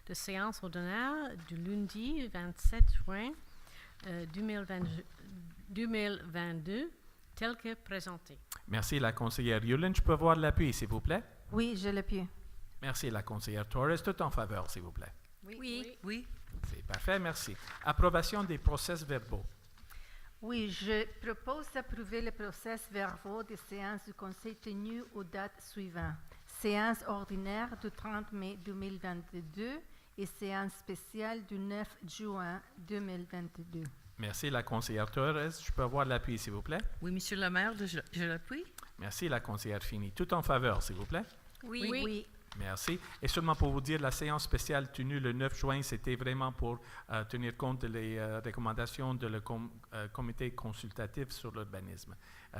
de séance ordinaire du lundi 27 juin 2022, tel que présenté. Merci, la conseillère Yulin. Je peux avoir l'appui, s'il vous plaît? Oui, je l'appuie. Merci, la conseillère Torres. Tout en faveur, s'il vous plaît. Oui. C'est parfait, merci. Approbation des procès-verbaux. Oui, je propose d'approuver les procès-verbaux des séances du conseil tenues aux dates suivantes. Séance ordinaire du 30 mai 2022 et séance spéciale du 9 juin 2022. Merci, la conseillère Torres. Je peux avoir l'appui, s'il vous plaît? Oui, Monsieur le maire, je l'appuie. Merci, la conseillère Fini. Tout en faveur, s'il vous plaît? Oui. Merci. Et seulement pour vous dire, la séance spéciale tenue le 9 juin, c'était vraiment pour tenir compte des recommandations de le comité consultatif sur l'urbanisme.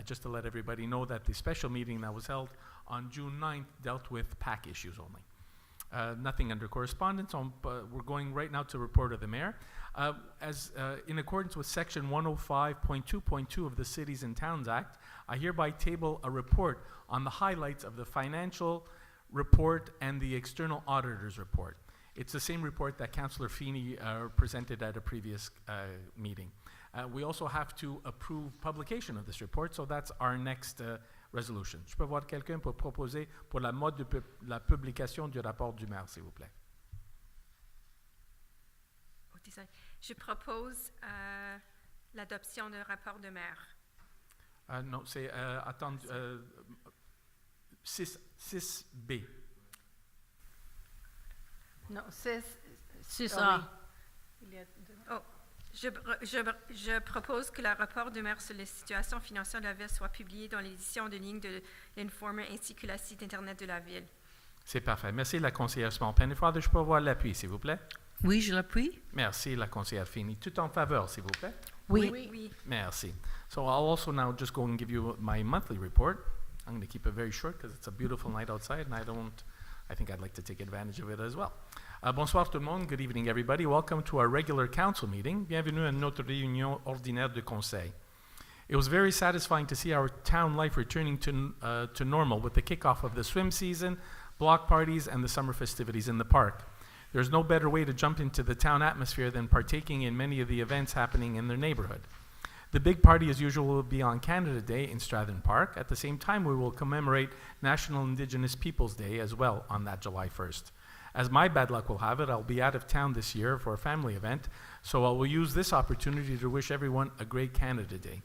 Just to let everybody know that the special meeting that was held on June 9th dealt with PAC issues only. Nothing under correspondence. We're going right now to report of the mayor. In accordance with Section 105.2.2 of the Cities and Towns Act, I hereby table a report on the highlights of the financial report and the external auditor's report. It's the same report that Councillor Feeney presented at a previous meeting. We also have to approve publication of this report, so that's our next resolution. Je peux voir quelqu'un pour proposer pour la mode de la publication du rapport du maire, s'il vous plaît. Je propose l'adoption d'un rapport de maire. Non, c'est 6B. Non, c'est 6A. Je propose que le rapport de maire sur les situations financières de la ville soit publié dans l'édition de ligne de l'Informer ainsi que le site Internet de la ville. C'est parfait. Merci, la conseillère Small-Pennyfather. Je peux avoir l'appui, s'il vous plaît? Oui, je l'appuie. Merci, la conseillère Feeney. Tout en faveur, s'il vous plaît? Oui. Merci. So I'll also now just go and give you my monthly report. I'm going to keep it very short because it's a beautiful night outside and I think I'd like to take advantage of it as well. Bonsoir tout le monde. Good evening, everybody. Welcome to our regular council meeting. Bienvenue à notre réunion ordinaire de conseil. It was very satisfying to see our town life returning to normal with the kickoff of the swim season, block parties, and the summer festivities in the park. There's no better way to jump into the town atmosphere than partaking in many of the events happening in their neighborhood. The big party, as usual, will be on Canada Day in Strathern Park. At the same time, we will commemorate National Indigenous Peoples Day as well on that July 1st. As my bad luck will have it, I'll be out of town this year for a family event, so I will use this opportunity to wish everyone a great Canada Day.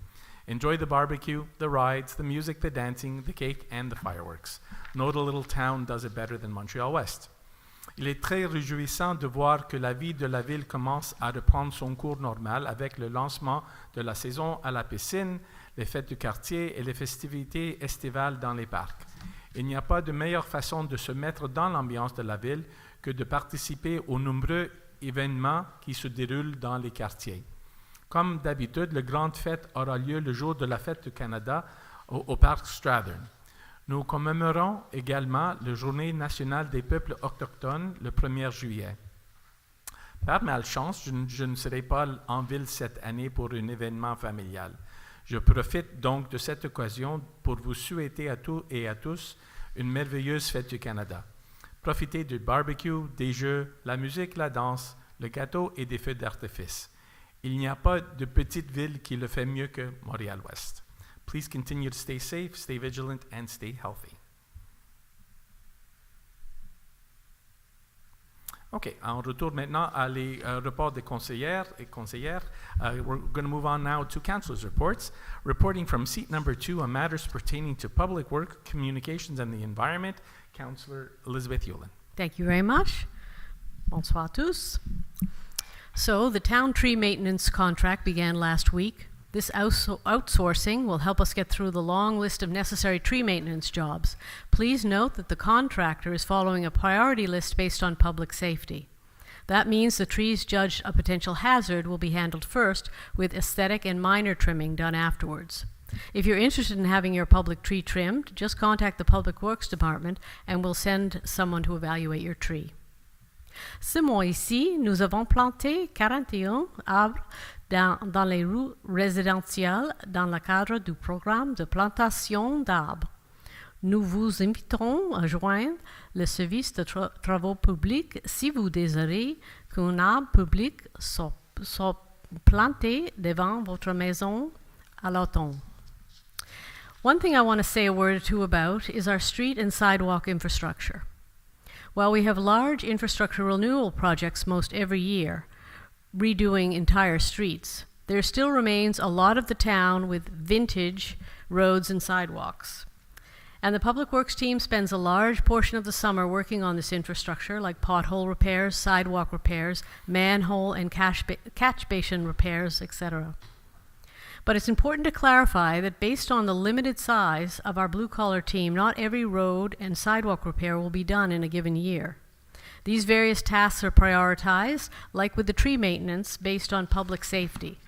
Enjoy the barbecue, the rides, the music, the dancing, the cake, and the fireworks. No little town does it better than Montréal-Ouest. Il est très réjouissant de voir que la vie de la ville commence à reprendre son cours normal avec le lancement de la saison à la piscine, les fêtes du quartier et les festivités estivales dans les parcs. Il n'y a pas de meilleure façon de se mettre dans l'ambiance de la ville que de participer aux nombreux événements qui se déroulent dans les quartiers. Comme d'habitude, la grande fête aura lieu le jour de la fête du Canada au parc Strathern. Nous commémorons également la Journée nationale des peuples autochtones le 1er juillet. Par malchance, je ne serai pas en ville cette année pour un événement familial. Je profite donc de cette occasion pour vous souhaiter à tous et à tous une merveilleuse fête du Canada. Profitez du barbecue, des jeux, la musique, la danse, le gâteau et des feux d'artifice. Il n'y a pas de petite ville qui le fait mieux que Montréal-Ouest. Please continue to stay safe, stay vigilant, and stay healthy. OK, on retourne maintenant à les reports des conseillères et conseillères. We're going to move on now to councillors' reports. Reporting from seat number 2 on matters pertaining to public work, communications, and the environment, Councillor Elizabeth Yulin. Thank you very much. Bonsoir tous. So, the town tree maintenance contract began last week. This outsourcing will help us get through the long list of necessary tree maintenance jobs. Please note that the contractor is following a priority list based on public safety. That means the trees judged a potential hazard will be handled first, with aesthetic and minor trimming done afterwards. If you're interested in having your public tree trimmed, just contact the Public Works Department and we'll send someone to evaluate your tree. Ce mois-ci, nous avons planté 41 arbres dans les rues résidentielles dans le cadre du programme de plantation d'arbres. Nous vous inviterons à joindre le service de travaux publics si vous désirez qu'un arbre public soit planté devant votre maison à l'automne. One thing I want to say a word or two about is our street and sidewalk infrastructure. While we have large infrastructure renewal projects most every year, redoing entire streets, there still remains a lot of the town with vintage roads and sidewalks. And the Public Works team spends a large portion of the summer working on this infrastructure, like pothole repairs, sidewalk repairs, manhole and catch basin repairs, etc. But it's important to clarify that based on the limited size of our blue-collar team, not every road and sidewalk repair will be done in a given year. These various tasks are prioritized, like with the tree maintenance, based on public safety.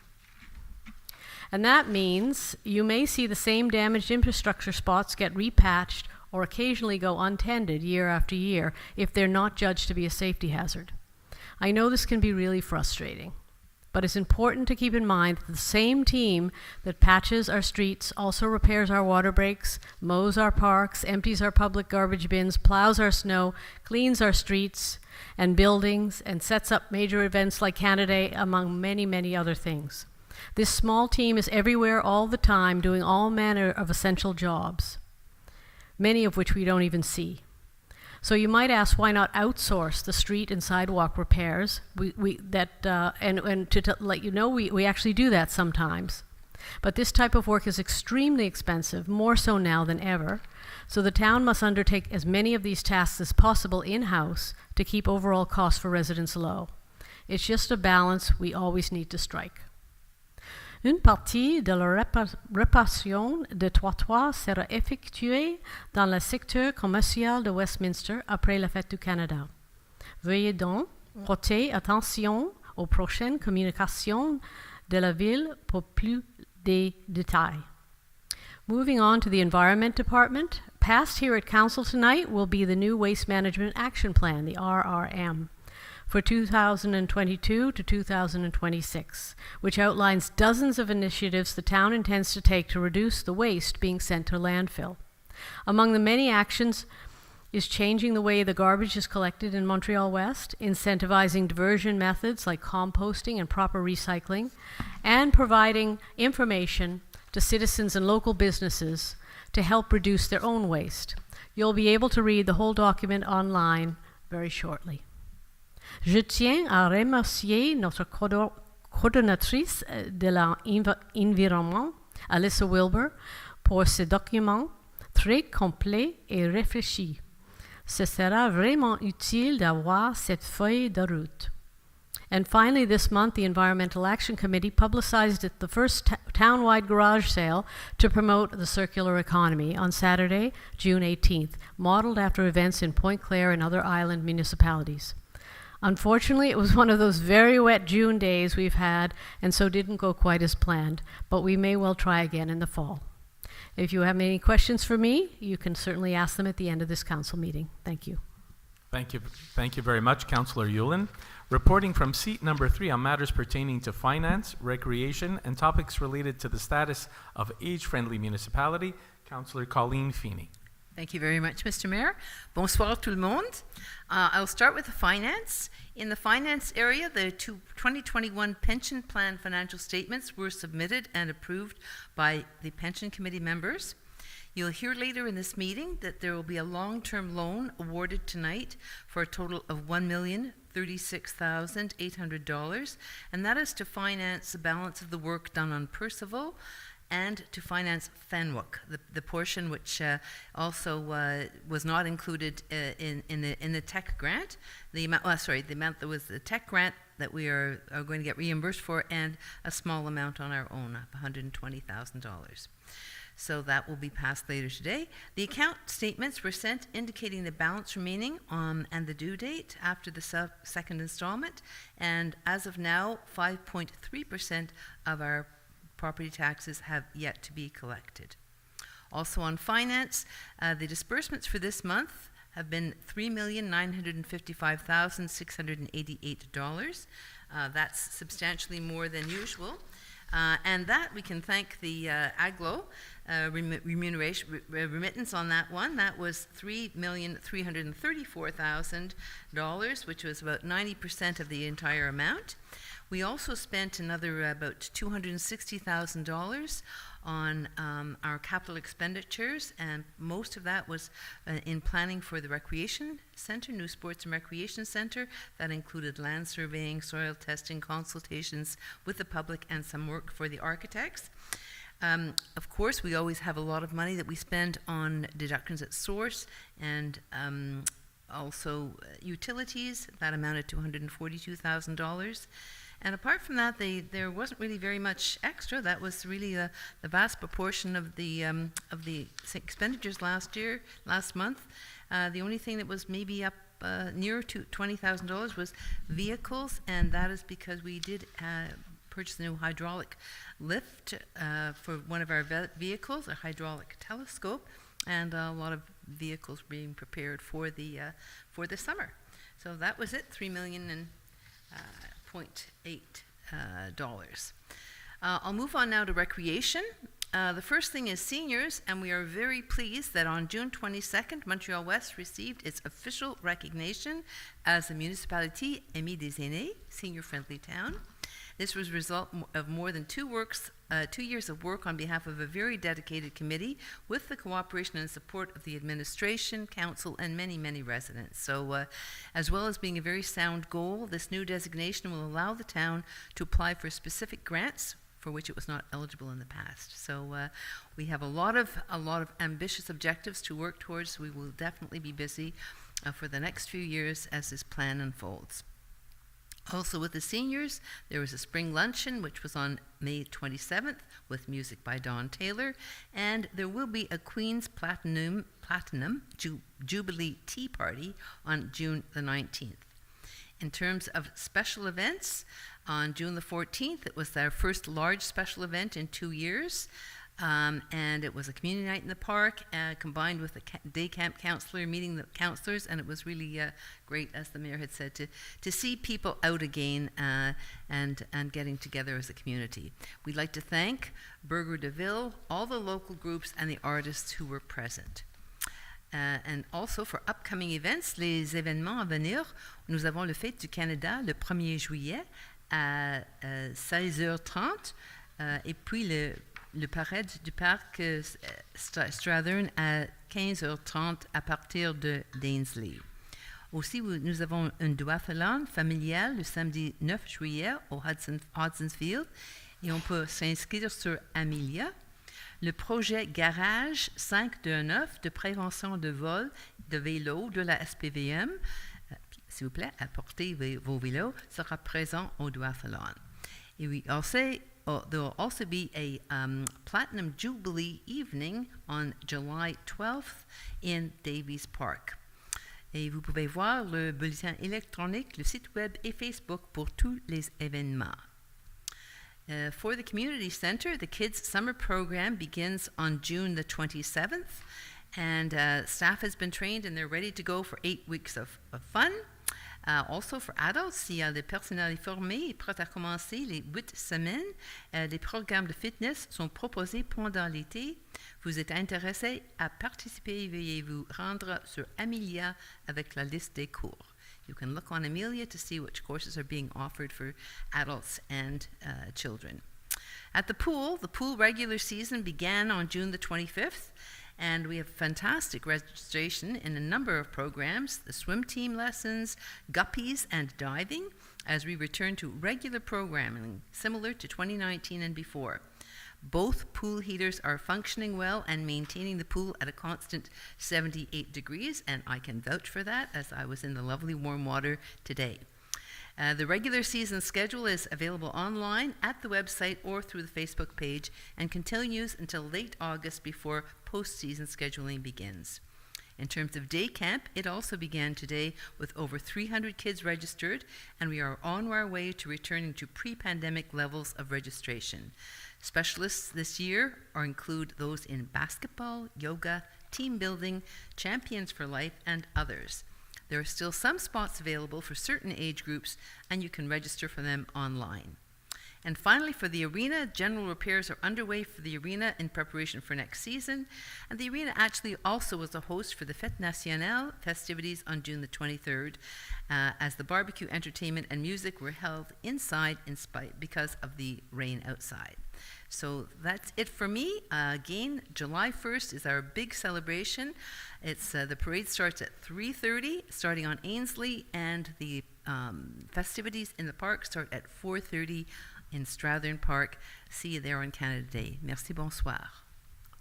And that means you may see the same damaged infrastructure spots get repatched or occasionally go untended year after year if they're not judged to be a safety hazard. I know this can be really frustrating, but it's important to keep in mind that the same team that patches our streets also repairs our water breaks, mows our parks, empties our public garbage bins, plows our snow, cleans our streets and buildings, and sets up major events like Canada Day, among many, many other things. This small team is everywhere all the time doing all manner of essential jobs, many of which we don't even see. So you might ask, why not outsource the street and sidewalk repairs? And to let you know, we actually do that sometimes. But this type of work is extremely expensive, more so now than ever. So the town must undertake as many of these tasks as possible in-house to keep overall costs for residents low. It's just a balance we always need to strike. Une partie de la réparation de trottoirs sera effectuée dans le secteur commercial de Westminster après la Fête du Canada. Veuillez donc porter attention aux prochaines communications de la ville pour plus de détails. Moving on to the Environment Department, passed here at Council tonight will be the new Waste Management Action Plan, the RRM, for 2022 to 2026, which outlines dozens of initiatives the town intends to take to reduce the waste being sent to landfill. Among the many actions is changing the way the garbage is collected in Montreal-West, incentivizing diversion methods like composting and proper recycling, and providing information to citizens and local businesses to help reduce their own waste. You'll be able to read the whole document online very shortly. Je tiens à remercier notre coordonnatrice de l'environnement, Alyssa Wilbur, pour ce document très complet et réfléchi. Ce sera vraiment utile d'avoir cette feuille de route. And finally, this month, the Environmental Action Committee publicized the first town-wide garage sale to promote the circular economy on Saturday, June 18th, modeled after events in Point Claire and other island municipalities. Unfortunately, it was one of those very wet June days we've had, and so didn't go quite as planned, but we may well try again in the fall. If you have any questions for me, you can certainly ask them at the end of this council meeting. Thank you. Thank you very much, Councillor Yulin. Reporting from seat number 3 on matters pertaining to finance, recreation, and topics related to the status of age-friendly municipality, Councillor Colleen Feeney. Thank you very much, Mr. Mayor. Bonsoir tout le monde. I'll start with the finance. In the finance area, the 2021 pension plan financial statements were submitted and approved by the pension committee members. You'll hear later in this meeting that there will be a long-term loan awarded tonight for a total of $1,036,800, and that is to finance the balance of the work done on Percival and to finance Fenwick, the portion which also was not included in the tech grant. The amount that was the tech grant that we are going to get reimbursed for, and a small amount on our own of $120,000. So that will be passed later today. The account statements were sent indicating the balance remaining and the due date after the second installment. And as of now, 5.3% of our property taxes have yet to be collected. Also on finance, the disbursements for this month have been $3,955,688. That's substantially more than usual. And that we can thank the AGLO. remittance on that one. That was $3,334,000, which was about 90% of the entire amount. We also spent another about $260,000 on our capital expenditures, and most of that was in planning for the recreation center, new sports and recreation center. That included land surveying, soil testing, consultations with the public, and some work for the architects. Of course, we always have a lot of money that we spend on deductions at source, and also utilities. That amounted to $142,000. And apart from that, there wasn't really very much extra. That was really the vast proportion of the expenditures last month. The only thing that was maybe up near to $20,000 was vehicles, and that is because we did purchase a new hydraulic lift for one of our vehicles, a hydraulic telescope, and a lot of vehicles being prepared for the summer. So that was it, $3,000,000.8. I'll move on now to recreation. The first thing is seniors, and we are very pleased that on June 22nd, Montréal-Ouest received its official recognition as a municipality Aimée des Aînés, senior-friendly town. This was a result of more than 2 years of work on behalf of a very dedicated committee with the cooperation and support of the administration, council, and many, many residents. So as well as being a very sound goal, this new designation will allow the town to apply for specific grants for which it was not eligible in the past. So we have a lot of ambitious objectives to work towards. We will definitely be busy for the next few years as this plan unfolds. Also with the seniors, there was a spring luncheon, which was on May 27th, with music by Don Taylor, and there will be a Queen's Platinum Jubilee Tea Party on June the 19th. In terms of special events, on June the 14th, it was our first large special event in 2 years. And it was a community night in the park, combined with a day camp counselor meeting the counselors, and it was really great, as the mayor had said, to see people out again and getting together as a community. We'd like to thank Burger de Ville, all the local groups, and the artists who were present. And also for upcoming events, les événements à venir, nous avons le Fête du Canada le 1er juillet à 16h30, et puis le parade du parc Strathern à 15h30 à partir de Dainsley. Aussi, nous avons un duathlon familial le samedi 9 juillet au Hudsonfield, et on peut s'inscrire sur Amelia. Le projet Garage 529 de prévention de vol de vélos de la SPVM, s'il vous plaît, apportez vos vélos, sera présent au duathlon. Et oui, there will also be a Platinum Jubilee evening on July 12th in Davies Park. Et vous pouvez voir le bulletin électronique, le site web et Facebook pour tous les événements. For the community center, the kids' summer program begins on June the 27th, and staff has been trained and they're ready to go for 8 weeks of fun. Also for adults, s'il y a des personnels formés et prêts à commencer les 8 semaines, des programmes de fitness sont proposés pendant l'été. Vous êtes intéressé à participer, veuillez vous rendre sur Amelia avec la liste des cours. You can look on Amelia to see which courses are being offered for adults and children. At the pool regular season began on June the 25th, and we have fantastic registration in a number of programs, the swim team lessons, guppies, and diving, as we return to regular programming, similar to 2019 and before. Both pool heaters are functioning well and maintaining the pool at a constant 78 degrees, and I can vouch for that, as I was in the lovely warm water today. The regular season schedule is available online at the website or through the Facebook page and continues until late August before post-season scheduling begins. In terms of day camp, it also began today with over 300 kids registered, and we are on our way to returning to pre-pandemic levels of registration. Specialists this year include those in basketball, yoga, team building, Champions for Life, and others. There are still some spots available for certain age groups, and you can register for them online. And finally, for the arena, general repairs are underway for the arena in preparation for next season. And the arena actually also was a host for the Fête Nationale festivities on June the 23rd, as the barbecue, entertainment, and music were held inside in spite because of the rain outside. So that's it for me. Again, July 1st is our big celebration. It's the parade starts at 3:30, starting on Ainsley, and the festivities in the park start at 4:30 in Strathern Park. See you there on Canada Day. Merci, bonsoir.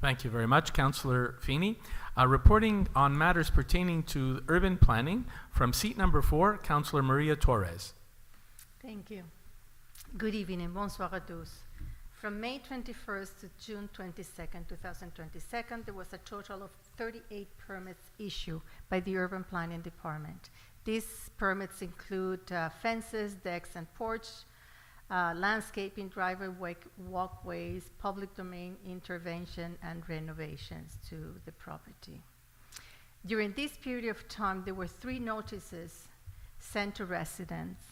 Thank you very much, Councillor Feeney. Reporting on matters pertaining to urban planning from seat number 4, Councillor Maria Torres. Thank you. Good evening. Bonsoir à tous. From May 21st to June 22nd, 2022, there was a total of 38 permits issued by the Urban Planning Department. These permits include fences, decks, and porch, landscaping, driveway, walkways, public domain intervention, and renovations to the property. During this period of time, there were 3 notices sent to residents.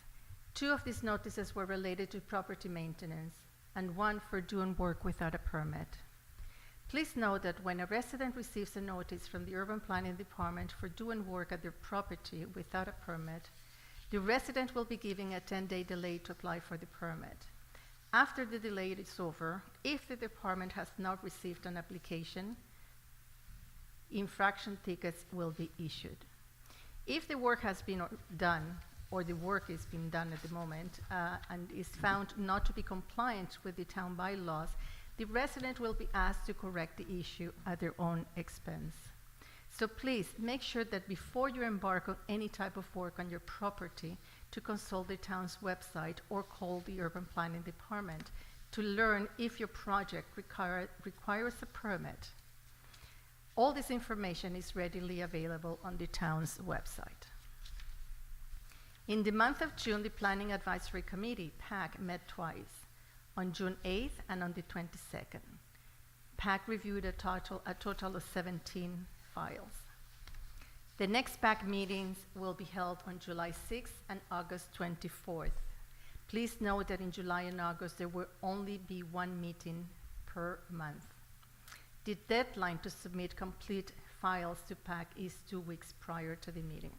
2 of these notices were related to property maintenance, and 1 for doing work without a permit. Please note that when a resident receives a notice from the Urban Planning Department for doing work at their property without a permit, the resident will be given a 10-day delay to apply for the permit. After the delay is over, if the department has not received an application, infraction tickets will be issued. If the work has been done, or the work is being done at the moment, and is found not to be compliant with the town bylaws, the resident will be asked to correct the issue at their own expense. So please make sure that before you embark on any type of work on your property, to consult the town's website or call the Urban Planning Department to learn if your project requires a permit. All this information is readily available on the town's website. In the month of June, the Planning Advisory Committee, PAC, met twice, on June 8th and on the 22nd. PAC reviewed a total of 17 files. The next PAC meetings will be held on July 6th and August 24th. Please note that in July and August, there will only be 1 meeting per month. The deadline to submit complete files to PAC is 2 weeks prior to the meetings.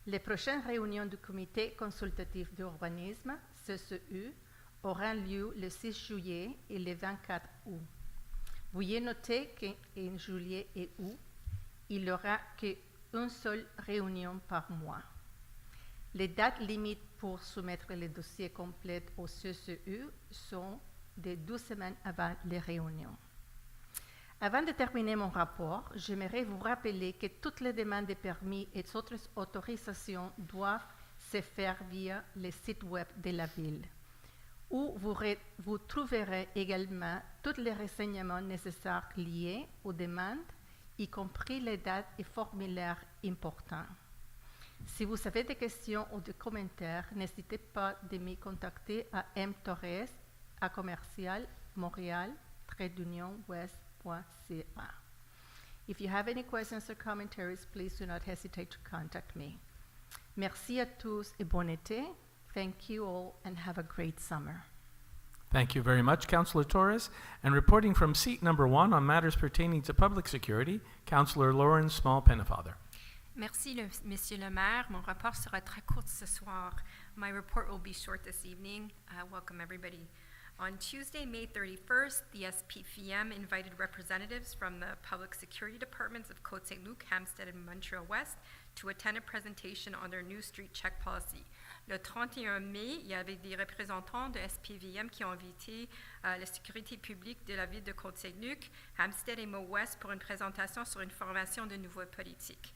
Les prochaines réunions du Comité consultatif d'urbanisme, CCU, auront lieu le 6 juillet et le 24 août. Veuillez noter qu'en juillet et août, il n'y aura qu'une seule réunion par mois. Les dates limites pour soumettre les dossiers complets au CCU sont de 12 semaines avant les réunions. Avant de terminer mon rapport, j'aimerais vous rappeler que toutes les demandes de permis et autres autorisations doivent se faire via le site web de la ville, où vous trouverez également tous les renseignements nécessaires liés aux demandes, y compris les dates et formulaires importants. Si vous avez des questions ou des commentaires, n'hésitez pas de me contacter à mtorres@montreal-ouest.ca. If you have any questions or commentaries, please do not hesitate to contact me. Merci à tous et bon été. Thank you all and have a great summer. Thank you very much, Councillor Torres. And reporting from seat number 1 on matters pertaining to public security, Councillor Lauren Small-Pennefather. Merci, Monsieur le Maire. Mon rapport sera très court ce soir. My report will be short this evening. Welcome, everybody. On Tuesday, May 31st, the SPVM invited representatives from the Public Security Departments of Côte-Saint-Luc, Hampstead, and Montreal-Ouest to attend a presentation on their new street check policy. Le 31 mai, il y avait des représentants de SPVM qui ont invité la sécurité publique de la ville de Côte-Saint-Luc, Hampstead et Montréal-Ouest pour une présentation sur une formation de nouvelles politiques.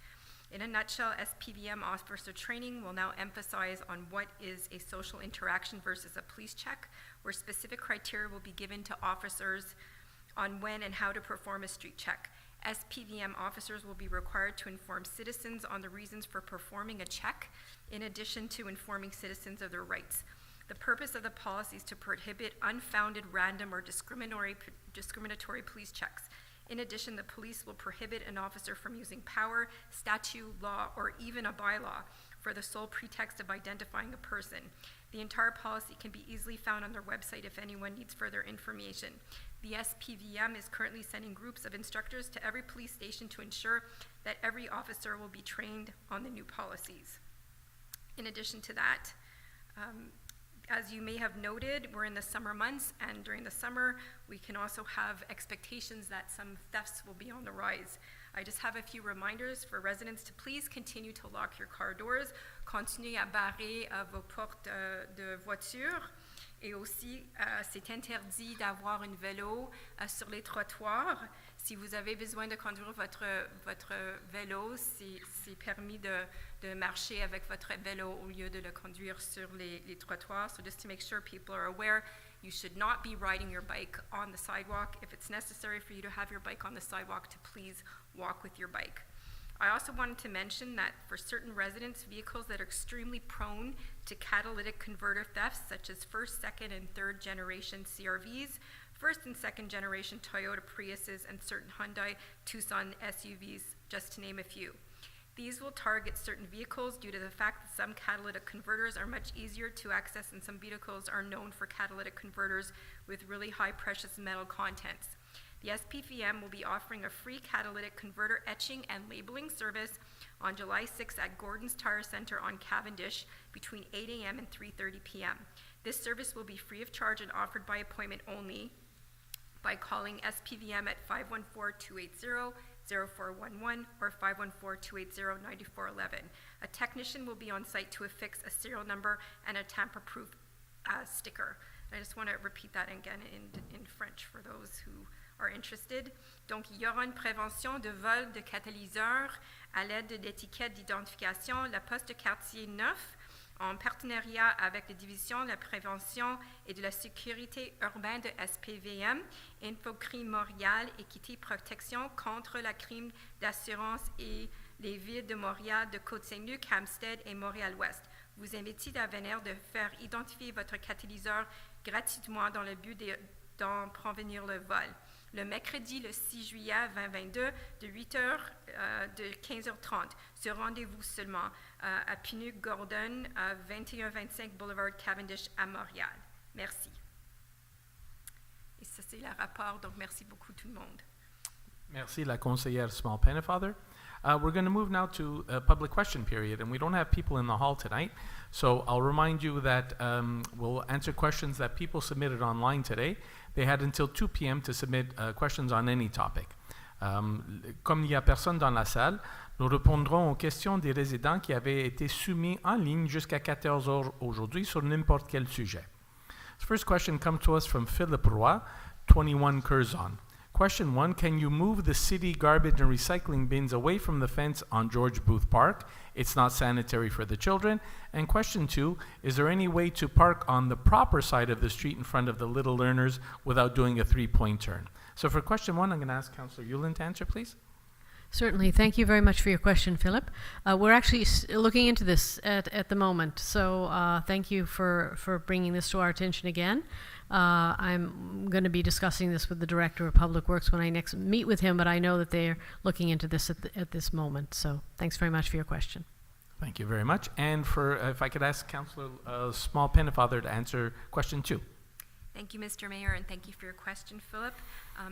In a nutshell, SPVM officer training will now emphasize on what is a social interaction versus a police check, where specific criteria will be given to officers on when and how to perform a street check. SPVM officers will be required to inform citizens on the reasons for performing a check, in addition to informing citizens of their rights. The purpose of the policy is to prohibit unfounded, random, or discriminatory police checks. In addition, the police will prohibit an officer from using power, statute, law, or even a bylaw for the sole pretext of identifying a person. The entire policy can be easily found on their website if anyone needs further information. The SPVM is currently sending groups of instructors to every police station to ensure that every officer will be trained on the new policies. In addition to that, as you may have noted, we're in the summer months, and during the summer, we can also have expectations that some thefts will be on the rise. I just have a few reminders for residents to please continue to lock your car doors, continuez à barrer vos portes de voiture, et aussi, c'est interdit d'avoir un vélo sur les trottoirs. Si vous avez besoin de conduire votre vélo, c'est permis de marcher avec votre vélo au lieu de le conduire sur les trottoirs. So just to make sure people are aware, you should not be riding your bike on the sidewalk. If it's necessary for you to have your bike on the sidewalk, to please walk with your bike. I also wanted to mention that for certain residents, vehicles that are extremely prone to catalytic converter thefts, such as first, second, and third generation CRVs, first and second generation Toyota Priuses, and certain Hyundai Tucson SUVs, just to name a few. These will target certain vehicles due to the fact that some catalytic converters are much easier to access, and some vehicles are known for catalytic converters with really high precious metal contents. The SPVM will be offering a free catalytic converter etching and labeling service on July 6th at Gordon's Tire Center on Cavendish between 8 a.m. and 3:30 p.m. This service will be free of charge and offered by appointment only by calling SPVM at 514-280-0411 or 514-280-9411. A technician will be on site to affix a serial number and a tamper-proof sticker. I just want to repeat that again in French for those who are interested. Donc, il y aura une prévention de vol de catalyseurs à l'aide d'étiquettes d'identification, la poste quartier 9, en partenariat avec la division de la prévention et de la sécurité urbaine de SPVM, Infocrime Montréal, Équité Protection contre la crime d'assurance et les villes de Montréal, de Côte-Saint-Luc, Hampstead et Montréal-Ouest. Vous invite à venir de faire identifier votre catalyseur gratuitement dans le but d'en prévenir le vol. Le mercredi, le 6 juillet 2022, de 8h de 15h30. Ce rendez-vous seulement à Pinuc Gordon, à 2125 Boulevard Cavendish à Montréal. Merci. Et ça, c'est le rapport, donc merci beaucoup tout le monde. Merci, la conseillère Small Pennefather. We're going to move now to a public question period, and we don't have people in the hall tonight, so I'll remind you that we'll answer questions that people submitted online today. They had until 2 p.m. to submit questions on any topic. Comme il n'y a personne dans la salle, nous répondrons aux questions des résidents qui avaient été soumis en ligne jusqu'à 14 heures aujourd'hui sur n'importe quel sujet. The first question comes to us from Philip Roy, 21 Curzon. Question 1, can you move the city garbage and recycling bins away from the fence on George Booth Park? It's not sanitary for the children. And question 2, is there any way to park on the proper side of the street in front of the Little Learners without doing a 3-point turn? So for question 1, I'm going to ask Councillor Yulin to answer, please. Certainly. Thank you very much for your question, Philip. We're actually looking into this at the moment, so thank you for bringing this to our attention again. I'm going to be discussing this with the Director of Public Works when I next meet with him, but I know that they're looking into this at this moment. So thanks very much for your question. Thank you very much. And for if I could ask Councillor Small Pennefather to answer question 2. Thank you, Mr. Mayor, and thank you for your question, Philip.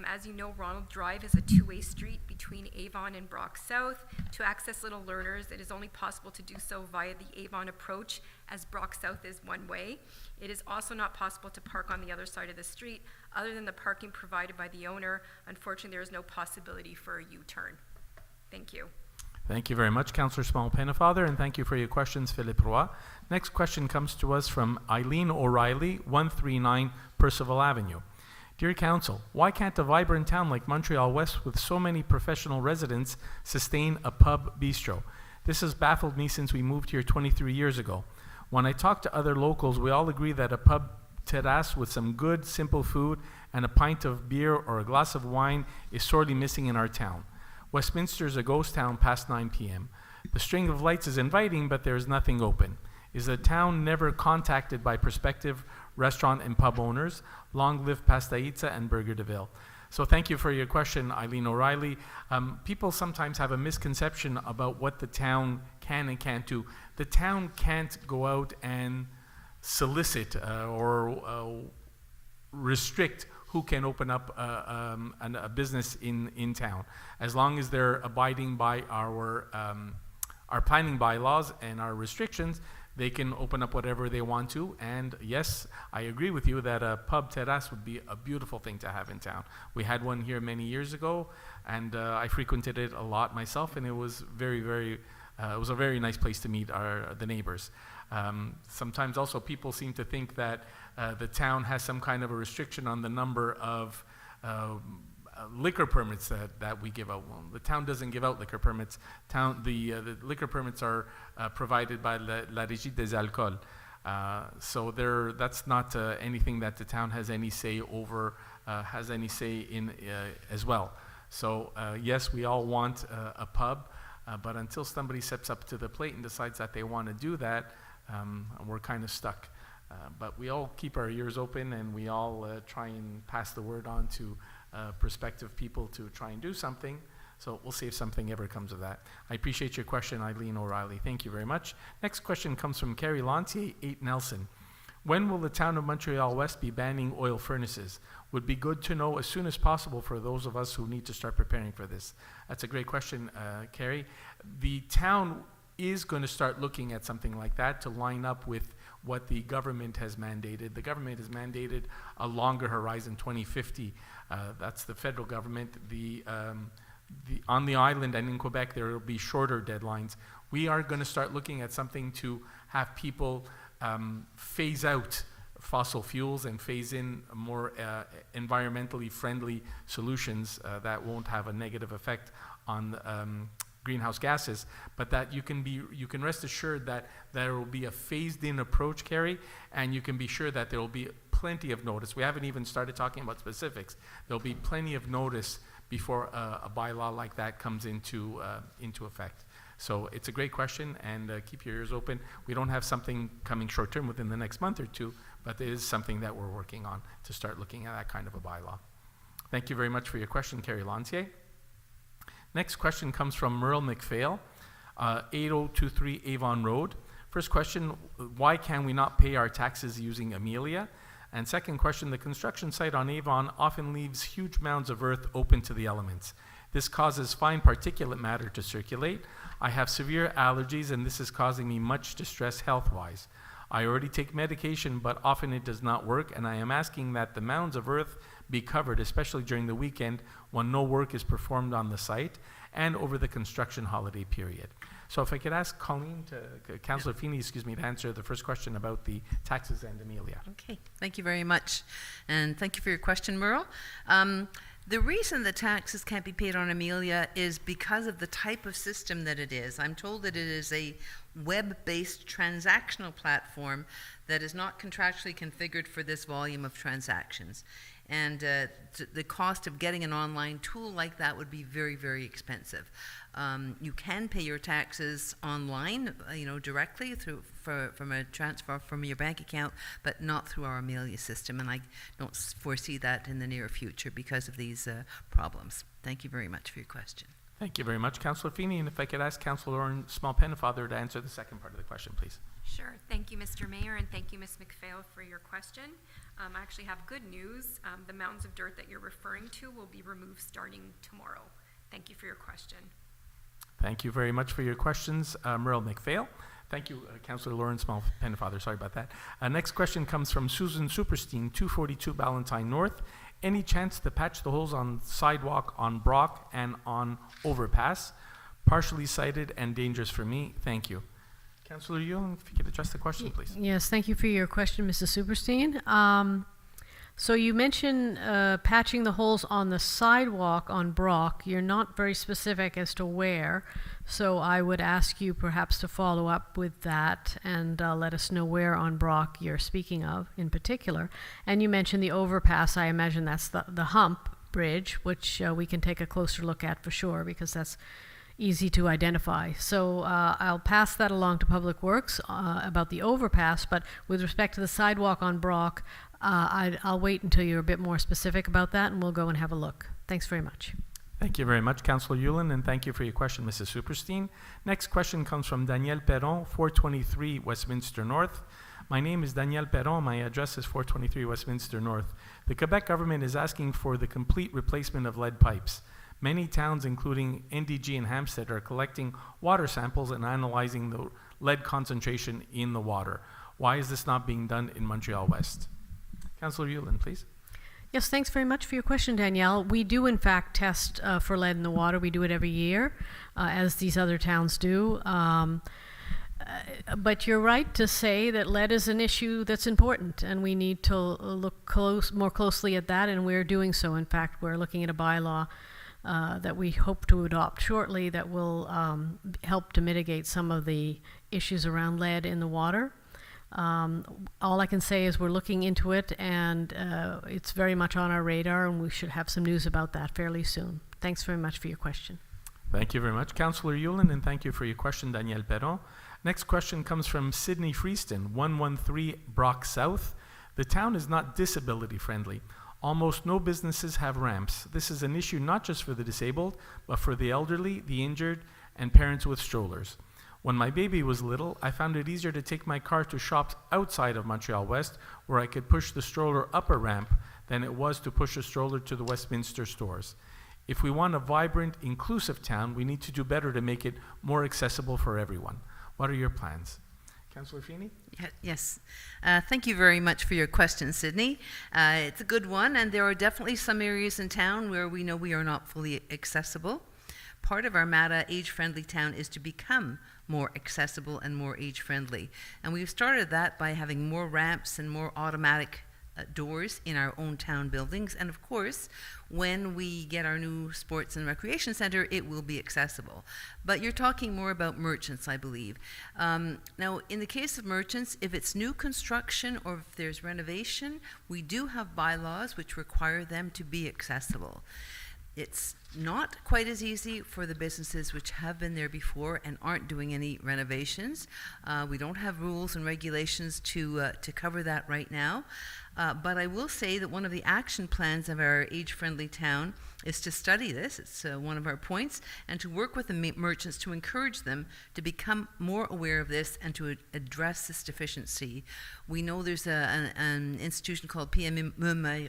As you know, Ronald Drive is a two-way street between Avon and Brock South. To access Little Learners, it is only possible to do so via the Avon approach, as Brock South is one way. It is also not possible to park on the other side of the street. Other than the parking provided by the owner, unfortunately, there is no possibility for a U-turn. Thank you. Thank you very much, Councillor Small Pennefather, and thank you for your questions, Philippe Roy. Next question comes to us from Eileen O'Reilly, 139 Percival Avenue. Dear Council, why can't a vibrant town like Montreal-West with so many professional residents sustain a pub bistro? This has baffled me since we moved here 23 years ago. When I talk to other locals, we all agree that a pub terrace with some good, simple food and a pint of beer or a glass of wine is sorely missing in our town. Westminster is a ghost town past 9 p.m. The string of lights is inviting, but there is nothing open. Is the town never contacted by prospective restaurant and pub owners? Long live Pastaitza and Burger de Ville. So thank you for your question, Eileen O'Reilly. People sometimes have a misconception about what the town can and can't do. The town can't go out and solicit or restrict who can open up a business in town. As long as they're abiding by our planning bylaws and our restrictions, they can open up whatever they want to. And yes, I agree with you that a pub terrace would be a beautiful thing to have in town. We had one here many years ago, and I frequented it a lot myself, and it was it was a very nice place to meet the neighbors. Sometimes also people seem to think that the town has some kind of a restriction on the number of liquor permits that we give out. Well, the town doesn't give out liquor permits. The liquor permits are provided by la Régie des Alcools. So that's not anything that the town has any say over, in as well. So yes, we all want a pub, but until somebody steps up to the plate and decides that they want to do that, we're kind of stuck. But we all keep our ears open, and we all try and pass the word on to prospective people to try and do something. So we'll see if something ever comes of that. I appreciate your question, Eileen O'Reilly. Thank you very much. Next question comes from Carrie Lantier, 8 Nelson. When will the town of Montréal-Ouest be banning oil furnaces? Would be good to know as soon as possible for those of us who need to start preparing for this. That's a great question, Carrie. The town is going to start looking at something like that to line up with what the government has mandated. The government has mandated a longer horizon, 2050. That's the federal government. On the island and in Quebec, there will be shorter deadlines. We are going to start looking at something to have people phase out fossil fuels and phase in more environmentally friendly solutions that won't have a negative effect on greenhouse gases, but that you can rest assured that there will be a phased-in approach, Carrie, and you can be sure that there will be plenty of notice. We haven't even started talking about specifics. There will be plenty of notice before a bylaw like that comes into effect. So it's a great question, and keep your ears open. We don't have something coming short-term within the next month or two, but it is something that we're working on to start looking at that kind of a bylaw. Thank you very much for your question, Carrie Lantier. Next question comes from Merle McPhail, 8023 Avon Road. First question, why can we not pay our taxes using Amelia? And second question, the construction site on Avon often leaves huge mounds of earth open to the elements. This causes fine particulate matter to circulate. I have severe allergies, and this is causing me much distress health-wise. I already take medication, but often it does not work, and I am asking that the mounds of earth be covered, especially during the weekend when no work is performed on the site and over the construction holiday period. So if I could ask Colleen, Councillor Feeney, to answer the first question about the taxes and Amelia. Okay, thank you very much. And thank you for your question, Merle. The reason the taxes can't be paid on Amelia is because of the type of system that it is. I'm told that it is a web-based transactional platform that is not contractually configured for this volume of transactions. And the cost of getting an online tool like that would be very, very expensive. You can pay your taxes online, directly from a transfer from your bank account, but not through our Amelia system. And I don't foresee that in the near future because of these problems. Thank you very much for your question. Thank you very much, Councillor Feeney. And if I could ask Councillor Lauren Small-Pennefather to answer the second part of the question, please. Sure. Thank you, Mr. Mayor, and thank you, Ms. McPhail, for your question. I actually have good news. The mounds of dirt that you're referring to will be removed starting tomorrow. Thank you for your question. Thank you very much for your questions, Merle McPhail. Thank you, Councillor Lauren Small-Pennefather. Sorry about that. Next question comes from Susan Superstein, 242 Ballantyne North. Any chance to patch the holes on sidewalk on Brock and on overpass? Partially sighted and dangerous for me. Thank you. Councillor Yule, if you could address the question, please. Yes, thank you for your question, Mrs. Superstein. So you mentioned patching the holes on the sidewalk on Brock. You're not very specific as to where, so I would ask you perhaps to follow up with that and let us know where on Brock you're speaking of in particular. And you mentioned the overpass. I imagine that's the hump bridge, which we can take a closer look at for sure, because that's easy to identify. So I'll pass that along to Public Works about the overpass, but with respect to the sidewalk on Brock, I'll wait until you're a bit more specific about that, and we'll go and have a look. Thanks very much. Thank you very much, Councillor Yulin, and thank you for your question, Mrs. Superstein. Next question comes from Danielle Perron, 423 Westminster North. My name is Danielle Perron. My address is 423 Westminster North. The Quebec government is asking for the complete replacement of lead pipes. Many towns, including NDG and Hampstead, are collecting water samples and analyzing the lead concentration in the water. Why is this not being done in Montreal-West? Councillor Yulin, please. Yes, thanks very much for your question, Danielle. We do, in fact, test for lead in the water. We do it every year, as these other towns do. But you're right to say that lead is an issue that's important, and we need to look more closely at that, and we're doing so. In fact, we're looking at a bylaw that we hope to adopt shortly that will help to mitigate some of the issues around lead in the water. All I can say is we're looking into it, and it's very much on our radar, and we should have some news about that fairly soon. Thanks very much for your question. Thank you very much, Councillor Yulin, and thank you for your question, Danielle Perron. Next question comes from Sydney Freeston, 113 Brock South. The town is not disability friendly. Almost no businesses have ramps. This is an issue not just for the disabled, but for the elderly, the injured, and parents with strollers. When my baby was little, I found it easier to take my car to shops outside of Montreal-West, where I could push the stroller up a ramp, than it was to push a stroller to the Westminster stores. If we want a vibrant, inclusive town, we need to do better to make it more accessible for everyone. What are your plans? Councillor Feeney? Yes. Thank you very much for your question, Sydney. It's a good one, and there are definitely some areas in town where we know we are not fully accessible. Part of our MATA age-friendly town is to become more accessible and more age-friendly. And we've started that by having more ramps and more automatic doors in our own town buildings. And of course, when we get our new sports and recreation center, it will be accessible. But you're talking more about merchants, I believe. Now, in the case of merchants, if it's new construction or if there's renovation, we do have bylaws which require them to be accessible. It's not quite as easy for the businesses which have been there before and aren't doing any renovations. We don't have rules and regulations to cover that right now. But I will say that one of the action plans of our age-friendly town is to study this. It's one of our points, and to work with the merchants to encourage them to become more aware of this and to address this deficiency. We know there's an institution called PME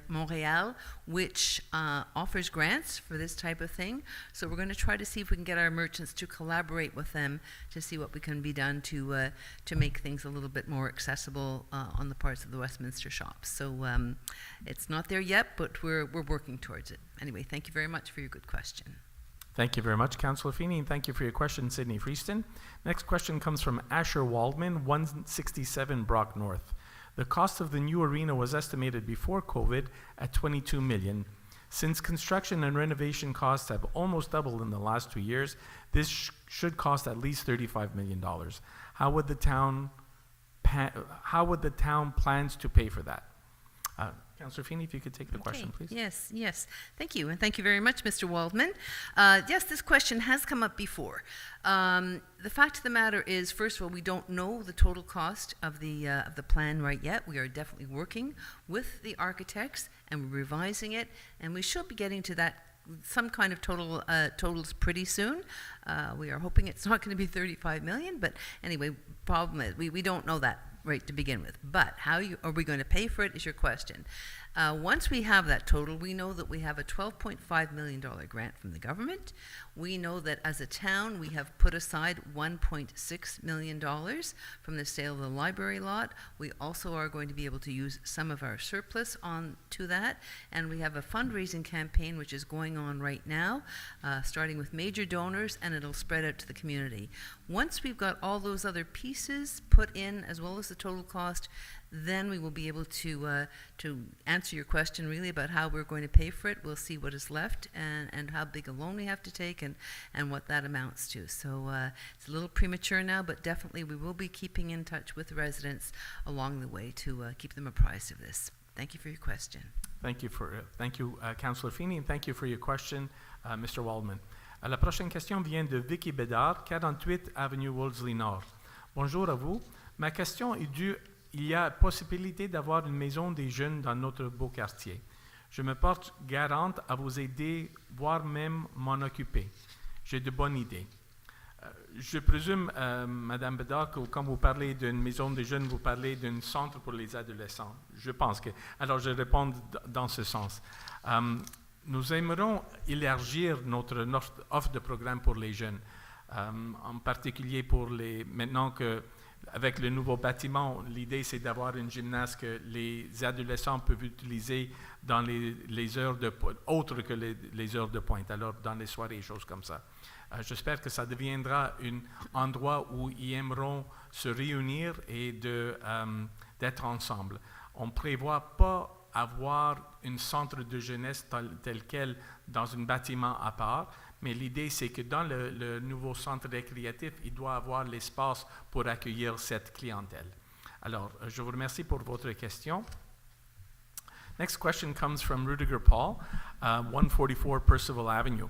Montréal, which offers grants for this type of thing. So we're going to try to see if we can get our merchants to collaborate with them to see what we can be done to make things a little bit more accessible on the parts of the Westminster shops. So it's not there yet, but we're working towards it. Anyway, thank you very much for your good question. Thank you very much, Councillor Feeney, and thank you for your question, Sydney Freeston. Next question comes from Asher Waldman, 167 Brock North. The cost of the new arena was estimated before COVID at $22 million. Since construction and renovation costs have almost doubled in the last 2 years, this should cost at least $35 million. How would the town plans to pay for that? Councillor Feeney, if you could take the question, please. Yes. Thank you, and thank you very much, Mr. Waldman. Yes, this question has come up before. The fact of the matter is, first of all, we don't know the total cost of the plan right yet. We are definitely working with the architects and we're revising it, and we should be getting to that some kind of totals pretty soon. We are hoping it's not going to be 35 million, but anyway, problem is we don't know that right to begin with. But how are we going to pay for it is your question. Once we have that total, we know that we have a $12.5 million grant from the government. We know that as a town, we have put aside $1.6 million from the sale of the library lot. We also are going to be able to use some of our surplus on to that. And we have a fundraising campaign which is going on right now, starting with major donors, and it'll spread out to the community. Once we've got all those other pieces put in, as well as the total cost, then we will be able to answer your question really about how we're going to pay for it. We'll see what is left and how big a loan we have to take and what that amounts to. So it's a little premature now, but definitely we will be keeping in touch with the residents along the way to keep them apprised of this. Thank you for your question. Thank you, Councillor Feeney, and thank you for your question, Mr. Waldman. La prochaine question vient de Vicky Bédard, 48 Avenue Wolseley Nord. Bonjour à vous. Ma question est due. Il y a possibilité d'avoir une maison des jeunes dans notre beau quartier. Je me porte garante à vous aider, voire même m'en occuper. J'ai de bonnes idées. Je présume, Madame Bédard, que quand vous parlez d'une maison des jeunes, vous parlez d'un centre pour les adolescents. Je pense que... Alors, je réponds dans ce sens. Nous aimerons élargir notre offre de programme pour les jeunes, en particulier pour les... Maintenant qu'avec le nouveau bâtiment, l'idée, c'est d'avoir une gymnase que les adolescents peuvent utiliser dans les heures autres que les heures de pointe, alors dans les soirées, choses comme ça. J'espère que ça deviendra un endroit où ils aimeront se réunir et d'être ensemble. On ne prévoit pas avoir un centre de jeunesse tel quel dans un bâtiment à part, mais l'idée c'est que dans le nouveau centre récréatif, il doit avoir l'espace pour accueillir cette clientèle. Alors, je vous remercie pour votre question. Next question comes from Rudiger Paul, 144 Percival Avenue.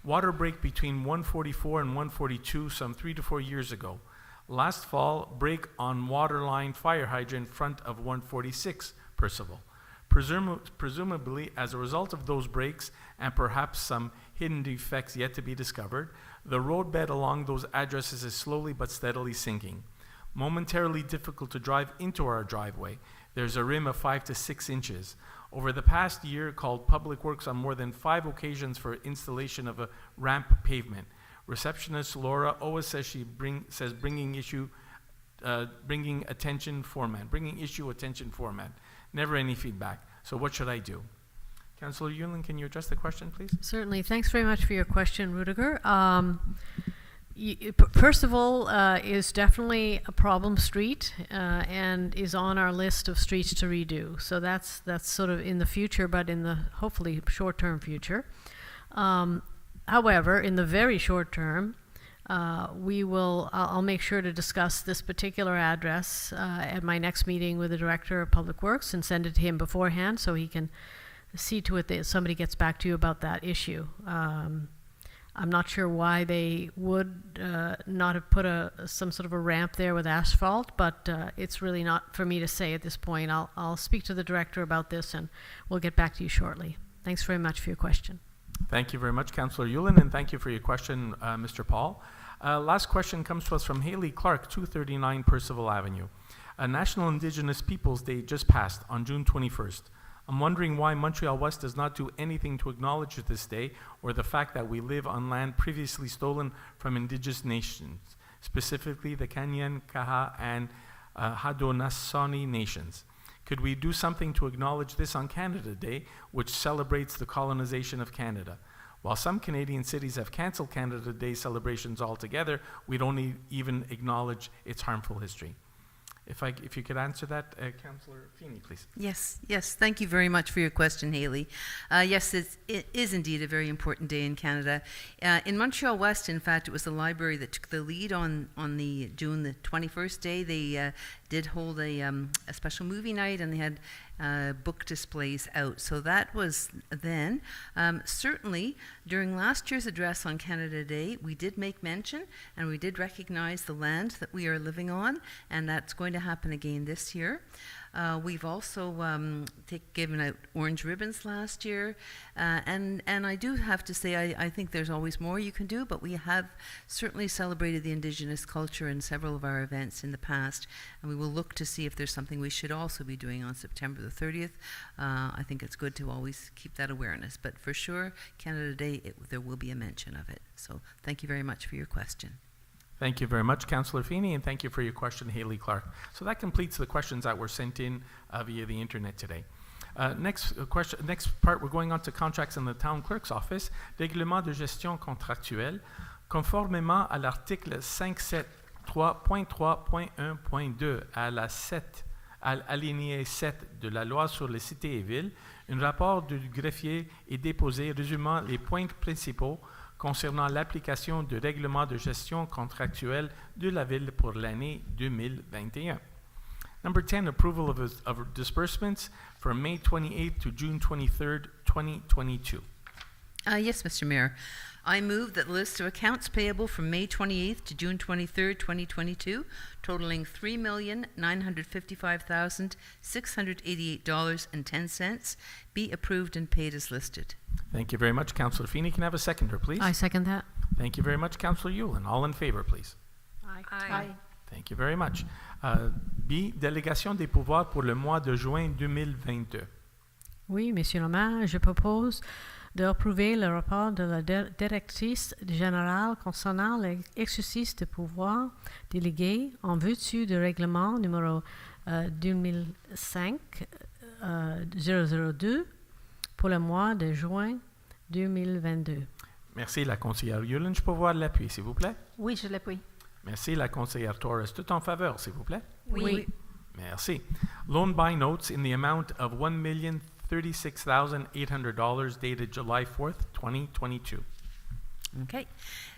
Water break between 144 and 142 some 3 to 4 years ago. Last fall, break on waterline fire hydrant front of 146 Percival. Presumably, as a result of those breaks and perhaps some hidden defects yet to be discovered, the roadbed along those addresses is slowly but steadily sinking. Momentarily difficult to drive into our driveway. There's a rim of 5 to 6 inches. Over the past year, called Public Works on more than 5 occasions for installation of a ramp pavement. Receptionist Laura always says bringing issue attention format. Never any feedback. So what should I do? Councillor Yulin, can you address the question, please? Certainly. Thanks very much for your question, Rudiger. Percival is definitely a problem street and is on our list of streets to redo. So that's sort of in the future, but in the hopefully short-term future. However, in the very short term, I'll make sure to discuss this particular address at my next meeting with the Director of Public Works and send it to him beforehand so he can see to it that somebody gets back to you about that issue. I'm not sure why they would not have put some sort of a ramp there with asphalt, but it's really not for me to say at this point. I'll speak to the director about this and we'll get back to you shortly. Thanks very much for your question. Thank you very much, Councillor Yulin, and thank you for your question, Mr. Paul. Last question comes to us from Haley Clark, 239 Percival Avenue. National Indigenous Peoples Day just passed on June 21st. I'm wondering why Montreal-Ouest does not do anything to acknowledge this day or the fact that we live on land previously stolen from Indigenous nations, specifically the Kanyan, Kaha, and Haudenosaunee nations. Could we do something to acknowledge this on Canada Day, which celebrates the colonization of Canada? While some Canadian cities have canceled Canada Day celebrations altogether, we don't even acknowledge its harmful history. If you could answer that, Councillor Feeney, please. Yes. Thank you very much for your question, Haley. Yes, it is indeed a very important day in Canada. In Montreal-West, in fact, it was the library that took the lead on the June the 21st day. They did hold a special movie night, and they had book displays out. So that was then. Certainly, during last year's address on Canada Day, we did make mention and we did recognize the land that we are living on, and that's going to happen again this year. We've also given out orange ribbons last year, and I do have to say I think there's always more you can do, but we have certainly celebrated the Indigenous culture in several of our events in the past, and we will look to see if there's something we should also be doing on September the 30th. I think it's good to always keep that awareness, but for sure, Canada Day, there will be a mention of it. So thank you very much for your question. Thank you very much, Councillor Feeney, and thank you for your question, Haley Clark. So that completes the questions that were sent in via the internet today. Next part, we're going on to contracts in the town clerk's office. Règlement de gestion contractuelle. Conformément à l'article 573.3.1.2 à l'alinéa 7 de la loi sur les cités et villes, un rapport du greffier est déposé résumant les points principaux concernant l'application du règlement de gestion contractuelle de la ville pour l'année 2021. Number 10, approval of disbursements from May 28th to June 23rd, 2022. Yes, Mr. Mayor. I move that the list of accounts payable from May 28th to June 23rd, 2022, totaling $3,955,688.10, be approved and paid as listed. Thank you very much, Councillor Feeney. Can I have a seconder, please? I second that. Thank you very much, Councillor Yulin. All in favor, please. Aye. Thank you very much. B, délégation des pouvoirs pour le mois de juin 2022. Oui, Monsieur le maire, je propose d'approuver le rapport de la directrice générale concernant l'exercice de pouvoir délégué en vertu du règlement numéro 2005-002 pour le mois de juin 2022. Merci, la conseillère Yulin. Je peux voir l'appui, s'il vous plaît? Oui, je l'appuie. Merci, la conseillère Torres. Tout en faveur, s'il vous plaît? Oui. Merci. Loan buy notes in the amount of $1,036,800 dated July 4th, 2022. Okay.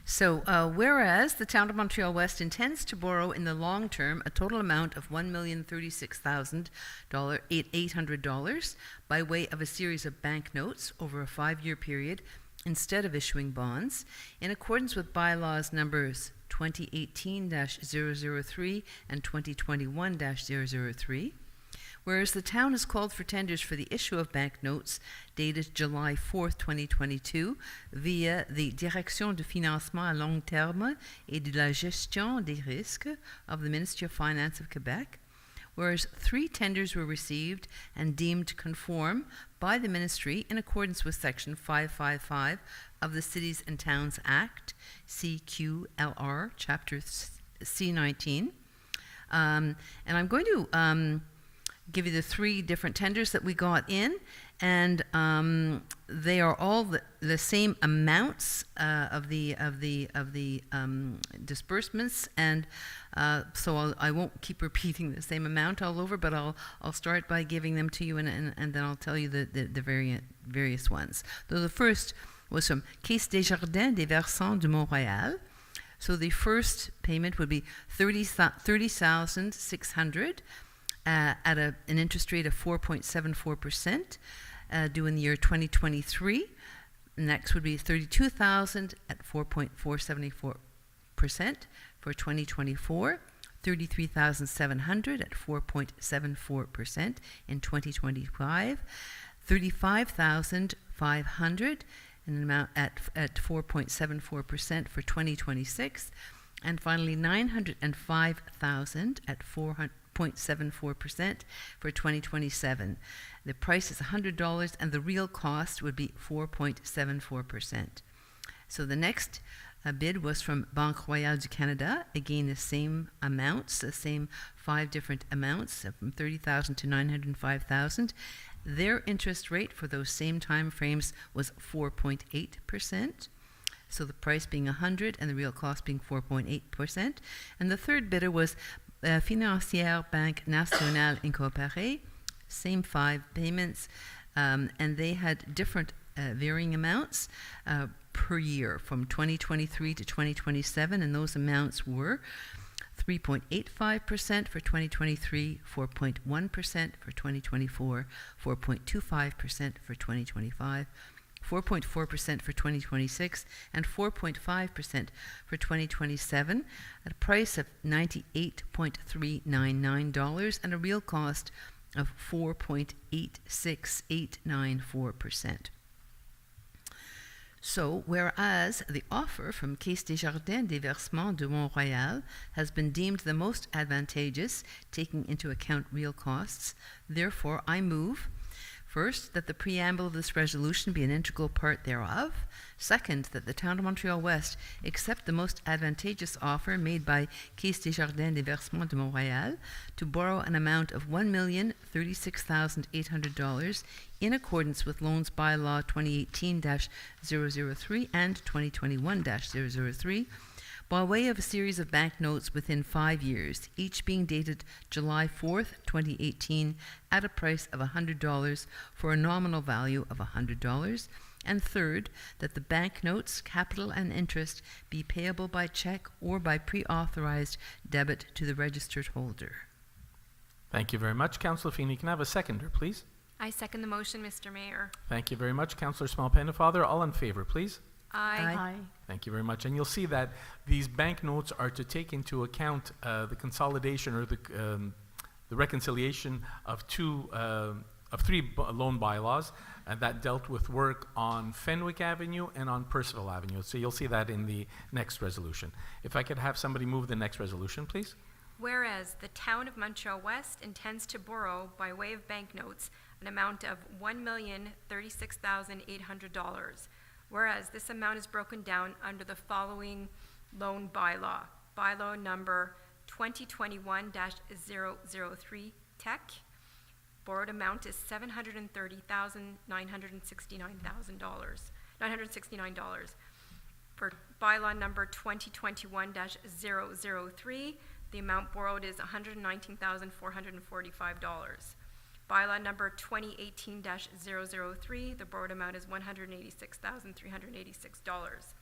So, whereas the Town of Montreal-West intends to borrow in the long term a total amount of $1,036,800 by way of a series of bank notes over a 5-year period instead of issuing bonds, in accordance with bylaws numbers 2018-003 and 2021-003, whereas the town has called for tenders for the issue of bank notes dated July 4th, 2022, via the Direction de Financement à long terme et de la gestion des risques of the Ministry of Finance of Quebec, whereas 3 tenders were received and deemed conform by the Ministry in accordance with Section 555 of the Cities and Towns Act, CQLR, Chapter C19. And I'm going to give you the 3 different tenders that we got in, and they are all the same amounts of the disbursements, and so I won't keep repeating the same amount all over, but I'll start by giving them to you, and then I'll tell you the various ones. So the first was from Caisse des Jardins des Versants de Montréal. So the first payment would be $30,600 at an interest rate of 4.74%, due in the year 2023. Next would be $32,000 at 4.474% for 2024. $33,700 at 4.74% in 2025. $35,500 in an amount at 4.74% for 2026, and finally $905,000 at 4.74% for 2027. The price is $100, and the real cost would be 4.74%. So the next bid was from Banque Royale du Canada. Again, the same amounts, the same 5 different amounts, from $30,000 to $905,000. Their interest rate for those same time frames was 4.8%. So the price being $100 and the real cost being 4.8%. And the third bidder was Financière Banque Nationale Incorporée. Same 5 payments, and they had different varying amounts per year from 2023 to 2027, and those amounts were 3.85% for 2023, 4.1% for 2024, 4.25% for 2025, 4.4% for 2026, and 4.5% for 2027, at a price of $98.399 and a real cost of 4.86894%. So, whereas the offer from Caisse des Jardins des Versements de Montréal has been deemed the most advantageous, taking into account real costs, therefore I move, first, that the preamble of this resolution be an integral part thereof. Second, that the Town of Montreal-West accept the most advantageous offer made by Caisse des Jardins des Versements de Montréal to borrow an amount of $1,036,800 in accordance with Loans Bylaw 2018-003 and 2021-003, by way of a series of bank notes within 5 years, each being dated July 4th, 2018, at a price of $100 for a nominal value of $100. And third, that the bank notes, capital and interest, be payable by check or by pre-authorized debit to the registered holder. Thank you very much, Councillor Feeney. Can I have a seconder, please? I second the motion, Mr. Mayor. Thank you very much, Councillor Small Pennefather. All in favor, please. Aye. Thank you very much. And you'll see that these banknotes are to take into account the consolidation or the reconciliation of three loan bylaws that dealt with work on Fenwick Avenue and on Percival Avenue. So you'll see that in the next resolution. If I could have somebody move the next resolution, please. Whereas the town of Montreal-West intends to borrow by way of banknotes an amount of $1,036,800. Whereas this amount is broken down under the following loan bylaw. Bylaw number 2021-003 Tech. Borrowed amount is $730,969. For bylaw number 2021-003, the amount borrowed is $119,445. Bylaw number 2018-003, the borrowed amount is $186,386.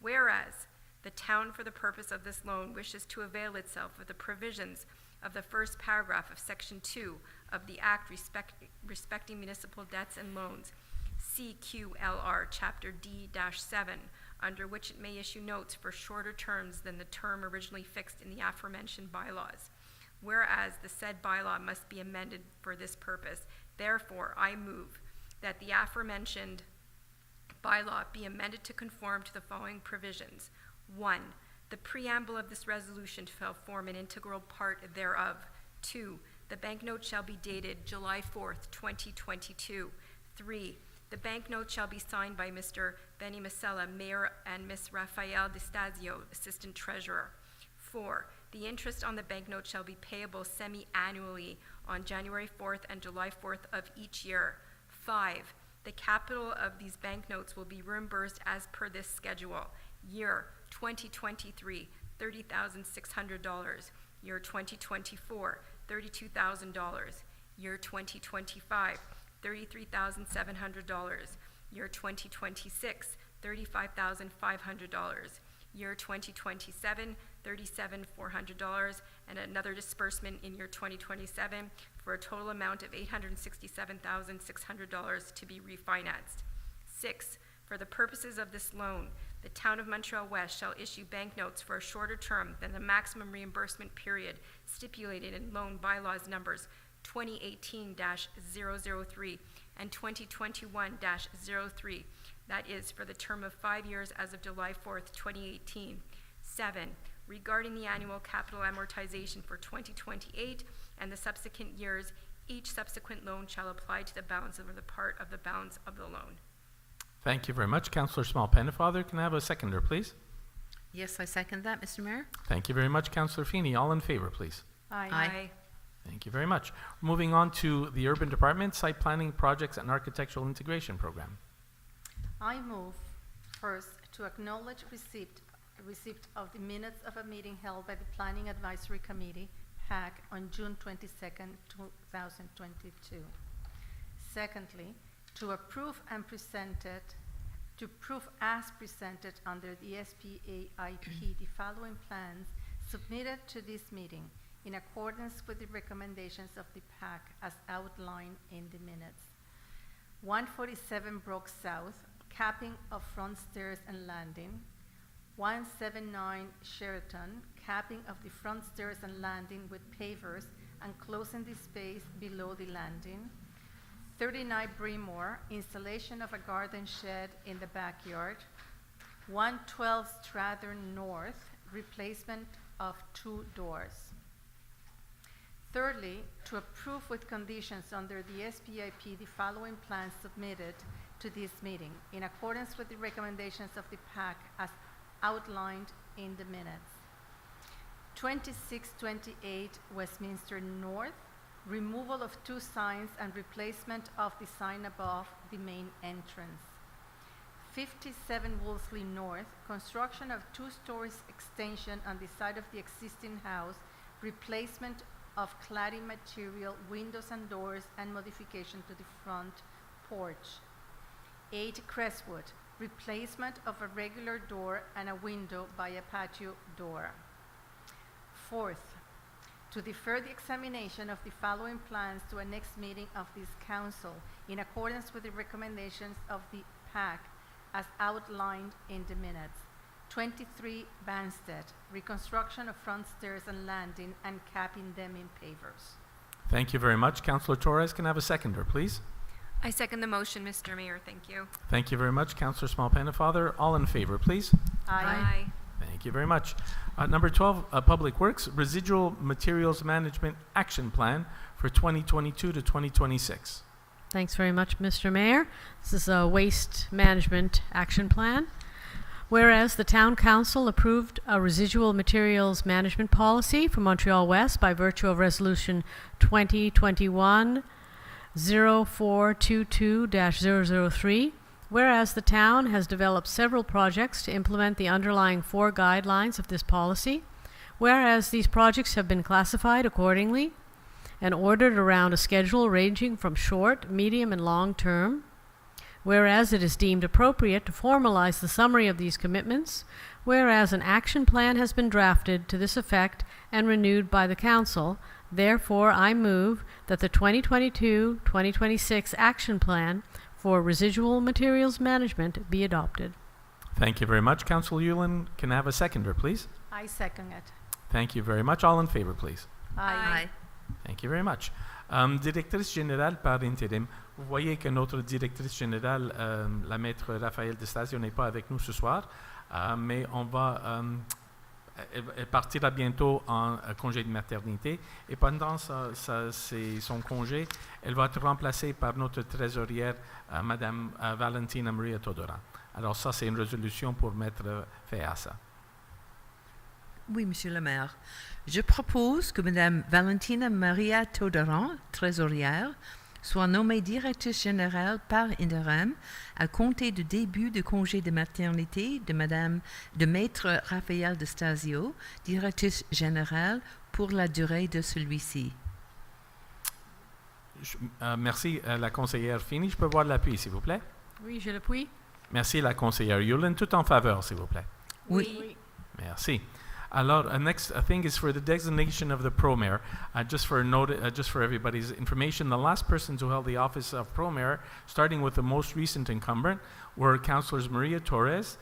Whereas the town, for the purpose of this loan, wishes to avail itself of the provisions of the first paragraph of Section 2 of the Act respecting municipal debts and loans, CQLR, Chapter D-7, under which it may issue notes for shorter terms than the term originally fixed in the aforementioned bylaws. Whereas the said bylaw must be amended for this purpose, therefore I move that the aforementioned bylaw be amended to conform to the following provisions. 1. The preamble of this resolution shall form an integral part thereof. 2. The banknote shall be dated July 4th, 2022. 3. The banknote shall be signed by Mr. Benny Masella, Mayor, and Ms. Raphael DeStasio, Assistant Treasurer. 4. The interest on the banknote shall be payable semi-annually on January 4th and July 4th of each year. 5. The capital of these banknotes will be reimbursed as per this schedule. Year 2023, $30,600. Year 2024, $32,000. Year 2025, $33,700. Year 2026, $35,500. Year 2027, $37,400, and another disbursement in year 2027 for a total amount of $867,600 to be refinanced. 6. For the purposes of this loan, the town of Montreal-West shall issue banknotes for a shorter term than the maximum reimbursement period stipulated in loan bylaws numbers 2018-003 and 2021-03. That is for the term of 5 years as of July 4th, 2018. 7. Regarding the annual capital amortization for 2028 and the subsequent years, each subsequent loan shall apply to the balance of the part of the balance of the loan. Thank you very much. Councillor Small Pennefather, can I have a seconder, please? Yes, I second that, Mr. Mayor. Thank you very much. Councillor Feeney, all in favor, please. Aye. Thank you very much. Moving on to the Urban Department, Site Planning Projects and Architectural Integration Program. I move first to acknowledge receipt of the minutes of a meeting held by the Planning Advisory Committee, PAC, on June 22nd, 2022. Secondly, to approve as presented under the SPAIP the following plans submitted to this meeting in accordance with the recommendations of the PAC as outlined in the minutes. 147 Brook South, capping of front stairs and landing. 179 Sheraton, capping of the front stairs and landing with pavers and closing the space below the landing. 39 Bremore, installation of a garden shed in the backyard. 112 Strathern North, replacement of 2 doors. Thirdly, to approve with conditions under the SPIP the following plans submitted to this meeting in accordance with the recommendations of the PAC as outlined in the minutes. 2628 Westminster North, removal of 2 signs and replacement of the sign above the main entrance. 57 Wolseley North, construction of 2 stories extension on the side of the existing house, replacement of cladding material, windows and doors, and modification to the front porch. 8 Crestwood, replacement of a regular door and a window by a patio door. Fourth, to defer the examination of the following plans to a next meeting of this council in accordance with the recommendations of the PAC as outlined in the minutes. 23 Banstead, reconstruction of front stairs and landing and capping them in pavers. Thank you very much. Councillor Torres, can I have a seconder, please? I second the motion, Mr. Mayor. Thank you. Thank you very much. Councillor Small-Pennefather, all in favor, please? Thank you very much. Number 12, Public Works, Residual Materials Management Action Plan for 2022 to 2026. Thanks very much, Mr. Mayor. This is a waste management action plan. Whereas the Town Council approved a residual materials management policy for Montreal-West by virtue of Resolution 2021-0422-003, whereas the town has developed several projects to implement the underlying 4 guidelines of this policy, whereas these projects have been classified accordingly and ordered around a schedule ranging from short, medium, and long term, whereas it is deemed appropriate to formalize the summary of these commitments, whereas an action plan has been drafted to this effect and renewed by the Council, therefore I move that the 2022-2026 action plan for residual materials management be adopted. Thank you very much. Councillor Yulin, can I have a seconder, please? I second it. Thank you very much. All in favor, please? Aye. Thank you very much. Directrice générale par intérim, vous voyez que notre directrice générale, la maître Raphaël Destasio, n'est pas avec nous ce soir, mais elle partira bientôt en congé de maternité et pendant son congé, elle va être remplacée par notre trésorière, Madame Valentina Maria Todora. Alors ça, c'est une résolution pour mettre fin à ça. Oui, Monsieur le maire. Je propose que Madame Valentina Maria Todoran, trésorière, soit nommée directrice générale par intérim à compter du début du congé de maternité de Maître Raphaël Destasio, directrice générale pour la durée de celui-ci. Merci, la conseillère Fini. Je peux voir l'appui, s'il vous plaît? Oui, je l'appuie. Merci, la conseillère Yulin. Tout en faveur, s'il vous plaît. Oui. Merci. Alors, next thing is for the designation of the Pro Mayor. Just for everybody's information, the last persons who held the office of Pro Mayor, starting with the most recent incumbent, were Councillors Maria Torres,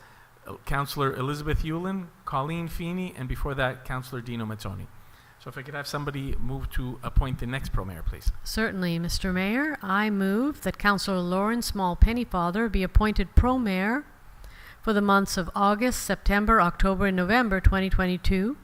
Councillor Elizabeth Yulin, Colleen Feeney, and before that, Councillor Dino Mazzoni. So if I could have somebody move to appoint the next Pro Mayor, please. Certainly, Mr. Mayor. I move that Councillor Lauren Small-Pennefather be appointed Pro Mayor for the months of August, September, October, and November 2022,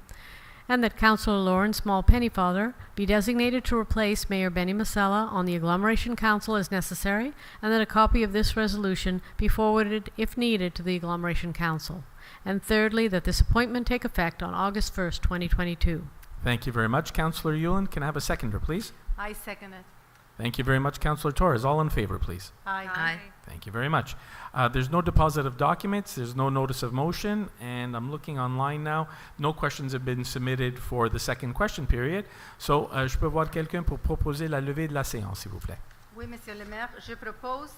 and that Councillor Lauren Small-Pennefather be designated to replace Mayor Benny Masella on the Agglomeration Council as necessary, and that a copy of this resolution be forwarded, if needed, to the Agglomeration Council. And thirdly, that this appointment take effect on August 1st, 2022. Thank you very much. Councillor Yulin, can I have a seconder, please? I second it. Thank you very much. Councillor Torres, all in favor, please? Aye. Thank you very much. There's no deposit of documents, there's no notice of motion, and I'm looking online now. No questions have been submitted for the second question period. So, je peux voir quelqu'un pour proposer la levée de la séance, s'il vous plaît. Oui, Monsieur le maire, je propose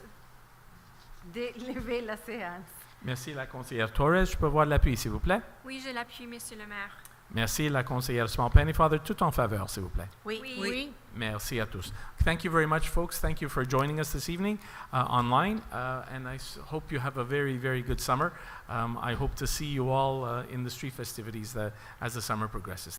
de lever la séance. Merci, la conseillère Torres. Je peux voir l'appui, s'il vous plaît. Oui, je l'appuie, Monsieur le maire. Merci, la conseillère Small-Pennefather. Tout en faveur, s'il vous plaît. Oui. Merci à tous. Thank you very much, folks. Thank you for joining us this evening online, and I hope you have a very, very good summer. I hope to see you all in the street festivities as the summer progresses.